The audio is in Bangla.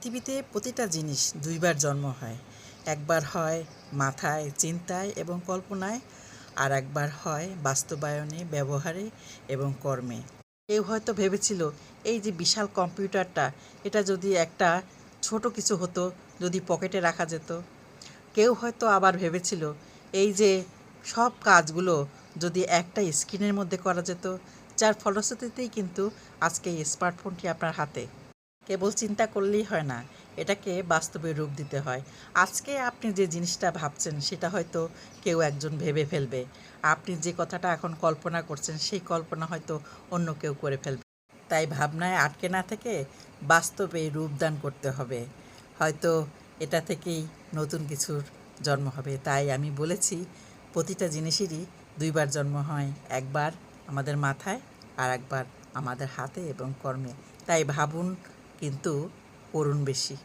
পৃথিবীতে প্রতিটা জিনিস দুইবার জন্ম হয়। একবার হয় মাথায়, চিন্তায় এবং কল্পনায়, আর একবার হয় বাস্তবায়নে, ব্যবহারে এবং কর্মে। কেউ হয়তো ভেবেছিল এই যে বিশাল কম্পিউটারটা, এটা যদি একটা ছোট কিছু হতো, যদি পকেটে রাখা যেত। কেউ হয়তো আবার ভেবেছিল এই যে সব কাজগুলো যদি একটা স্ক্রিনের মধ্যে করা যেত, যার ফলশ্রুতিতেই কিন্তু আজকে এই স্মার্টফোনটি আপনার হাতে। কেবল চিন্তা করলেই হয় না, এটাকে বাস্তবে রূপ দিতে হয়। আজকে আপনি যে জিনিসটা ভাবছেন সেটা হয়তো কেউ একজন ভেবে ফেলবে। আপনি যে কথাটা এখন কল্পনা করছেন সেই কল্পনা হয়তো অন্য কেউ করে ফেলবে। তাই ভাবনায় আটকে না থেকে বাস্তবে রূপদান করতে হবে। হয়তো এটা থেকেই নতুন কিছুর জন্ম হবে। তাই আমি বলেছি, প্রতিটা জিনিসেরই দুইবার জন্ম হয়। একবার আমাদের মাথায়, আর একবার আমাদের হাতে এবং কর্মে। তাই ভাবুন, কিন্তু করুন বেশি।